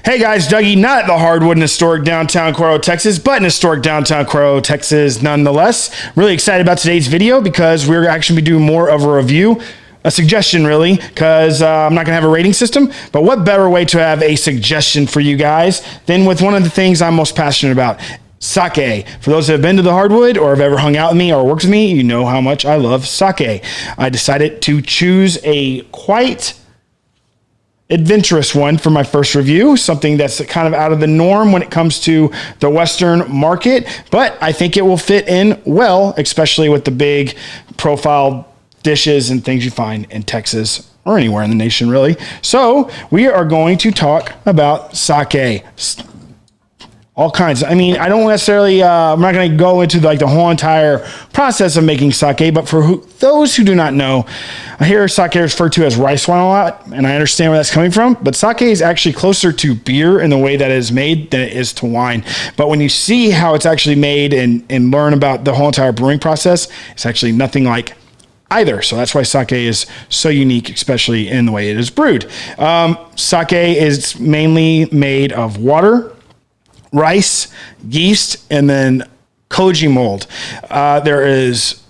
Hey guys, Dougie, not at the hardwood in historic downtown Cuero, Texas, but in historic downtown Cuero, Texas nonetheless. Really excited about today's video because we're actually going to be doing more of a review, a suggestion really, because I'm not going to have a rating system, but what better way to have a suggestion for you guys than with one of the things I'm most passionate about, sake. For those that have been to the hardwood or have ever hung out with me or worked with me, you know how much I love sake. I decided to choose a quite adventurous one for my first review, something that's kind of out of the norm when it comes to the Western market, but I think it will fit in well, especially with the big profile dishes and things you find in Texas or anywhere in the nation, really. So we are going to talk about sake. All kinds. I mean, I don't necessarily, I'm not going to go into like the whole entire process of making sake, but for those who do not know, I hear sake referred to as rice wine a lot, and I understand where that's coming from, but sake is actually closer to beer in the way that it is made than it is to wine. But when you see how it's actually made and learn about the whole entire brewing process, it's actually nothing like either. So that's why sake is so unique, especially in the way it is brewed. Sake is mainly made of water, rice, yeast, and then koji mold. There is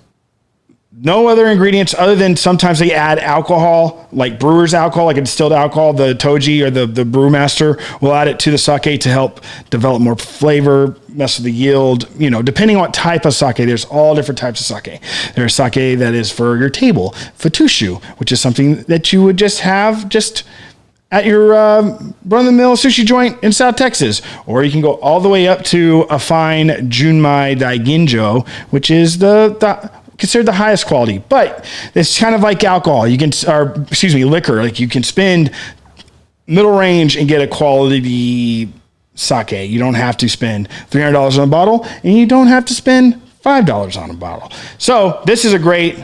no other ingredients other than sometimes they add alcohol, like brewer's alcohol, like a distilled alcohol. The toji or the brewmaster will add it to the sake to help develop more flavor, mess with the yield, you know, depending on what type of sake. There's all different types of sake. There's sake that is for your table, futushu, which is something that you would just have at your run-of-the-mill sushi joint in South Texas. Or you can go all the way up to a fine Junmai Daiginjo, which is considered the highest quality. But it's kind of like alcohol. You can, liquor. Like you can spend middle range and get a quality sake. You don't have to spend $300 on a bottle, and you don't have to spend $5 on a bottle. So this is a great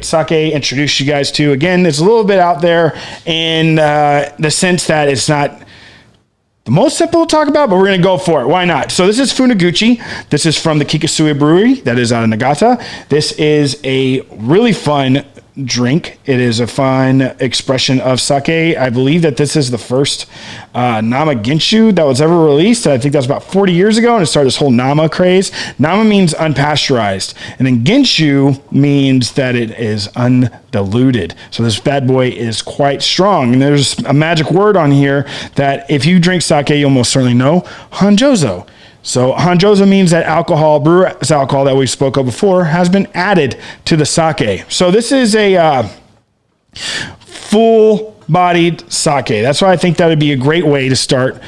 sake introduce you guys to. Again, it's a little bit out there in the sense that it's not the most simple to talk about, but we're going to go for it. Why not? So this is Funaguchi. This is from the Kikusui Brewery that is out of Nagata. This is a really fun drink. It is a fun expression of sake. I believe that this is the first Nama Genshu that was ever released. I think that was about 40 years ago, and it started this whole Nama craze. Nama means unpasteurized, and then Genshu means that it is undiluted. So this bad boy is quite strong, and there's a magic word on here that if you drink sake, you'll most certainly know, Hanjozo. So Hanjozo means that alcohol, brewer's alcohol that we spoke of before, has been added to the sake. So this is a full-bodied sake. That's why I think that would be a great way to start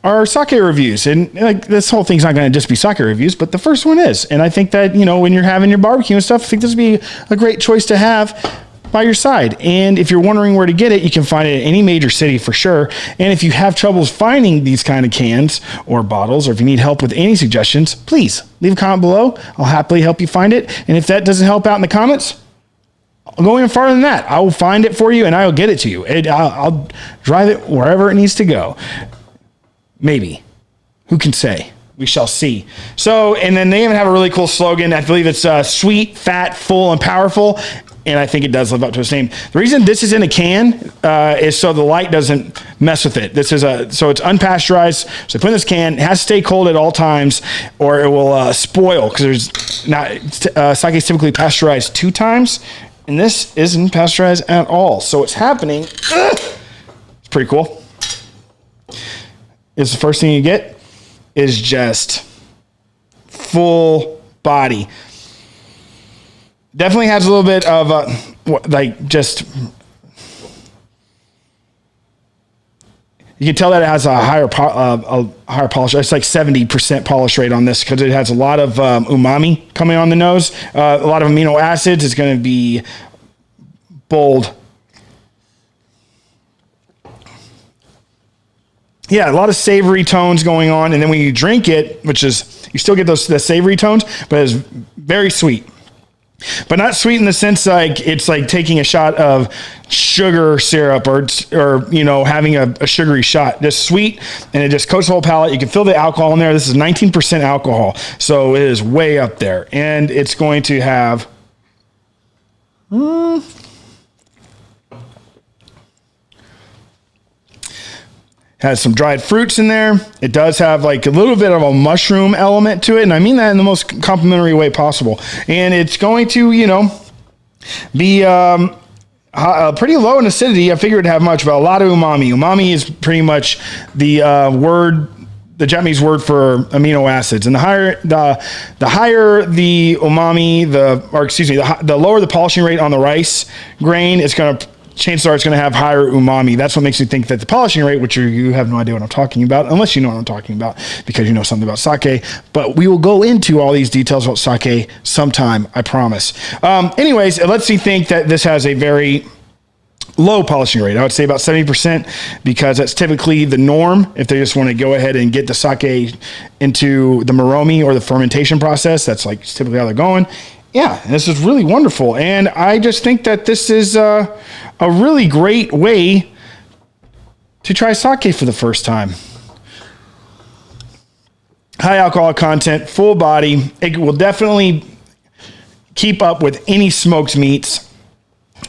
our sake reviews. And like this whole thing's not going to just be sake reviews, but the first one is. And I think that, you know, when you're having your barbecue and stuff, I think this would be a great choice to have by your side. And if you're wondering where to get it, you can find it in any major city for sure. And if you have troubles finding these kind of cans or bottles, or if you need help with any suggestions, please leave a comment below. I'll happily help you find it. And if that doesn't help out in the comments, I'll go even farther than that. I will find it for you and I will get it to you. I'll drive it wherever it needs to go. Maybe. Who can say? We shall see. So, and then they even have a really cool slogan. I believe it's sweet, fat, full, and powerful. And I think it does live up to its name. The reason this is in a can is so the light doesn't mess with it. This is so it's unpasteurized. So put in this can. It has to stay cold at all times, or it will spoil. Because there's not sake is typically pasteurized 2 times, and this isn't pasteurized at all. So what's happening? It's pretty cool. Is the first thing you get is just full body. Definitely has a little bit of you can tell that it has a higher polish. It's like 70% polish rate on this because it has a lot of umami coming on the nose, a lot of amino acids. It's going to be bold. Yeah, a lot of savory tones going on, and then when you drink it, which is you still get the savory tones, but it's very sweet. But not sweet in the sense like it's like taking a shot of sugar syrup or you know, having a sugary shot. Just sweet, and it just coats the whole palate. You can feel the alcohol in there. This is 19% alcohol, so it is way up there. And it's going to have Has some dried fruits in there. It does have like a little bit of a mushroom element to it, and I mean that in the most complimentary way possible. And it's going to, you know, be pretty low in acidity. I figured it'd have much, but a lot of umami. Umami is pretty much the the Japanese word for amino acids. And the higher the umami, the lower the polishing rate on the rice grain, it's going to, chances are it's going to have higher umami. That's what makes me think that the polishing rate, which you have no idea what I'm talking about, unless you know what I'm talking about because you know something about sake. But we will go into all these details about sake sometime, I promise. Anyways, it lets me think that this has a very low polishing rate. I would say about 70% because that's typically the norm. If they just want to go ahead and get the sake into the moromi or the fermentation process, that's like typically how they're going. Yeah, this is really wonderful. And I just think that this is a really great way to try sake for the first time. High alcohol content, full body. It will definitely keep up with any smoked meats.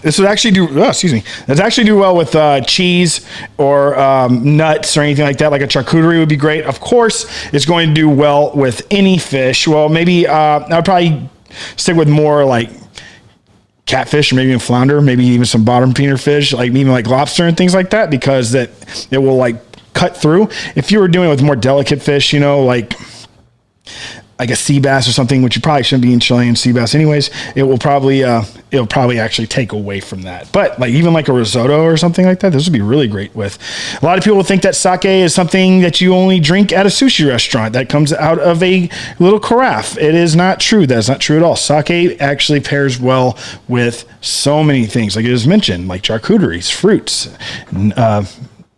This would actually do, This actually do well with cheese or nuts or anything like that. Like a charcuterie would be great. Of course, it's going to do well with any fish. Well, maybe I would probably stick with more like catfish or maybe even flounder, maybe even some bottom feeder fish, like even like lobster and things like that, because it will like cut through. If you were doing it with more delicate fish, you know, like a sea bass or something, which you probably shouldn't be in Chilean sea bass anyways, it'll probably actually take away from that. But like even like a risotto or something like that, this would be really great with. A lot of people think that sake is something that you only drink at a sushi restaurant that comes out of a little carafe. It is not true. That's not true at all. Sake actually pairs well with so many things, like it was mentioned, like charcuteries, fruits,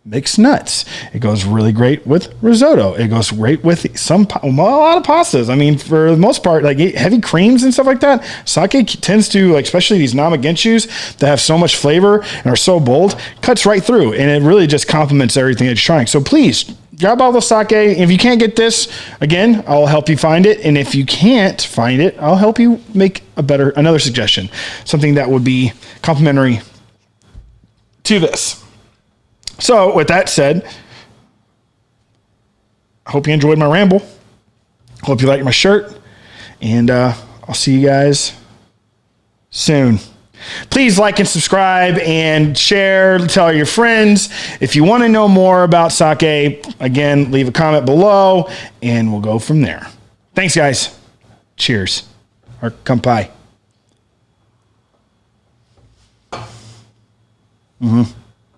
mixed nuts. It goes really great with risotto. It goes great with a lot of pastas. I mean, for the most part, like heavy creams and stuff like that, sake tends to, like, especially these Nama Genshus that have so much flavor and are so bold, cuts right through, and it really just complements everything that you're trying. So please grab all the sake. If you can't get this, again, I'll help you find it. And if you can't find it, I'll help you make another suggestion, something that would be complementary to this. So with that said, I hope you enjoyed my ramble. Hope you like my shirt, and I'll see you guys soon. Please like and subscribe and share, tell your friends. If you want to know more about sake, again, leave a comment below and we'll go from there. Thanks, guys. Cheers. Or kampai.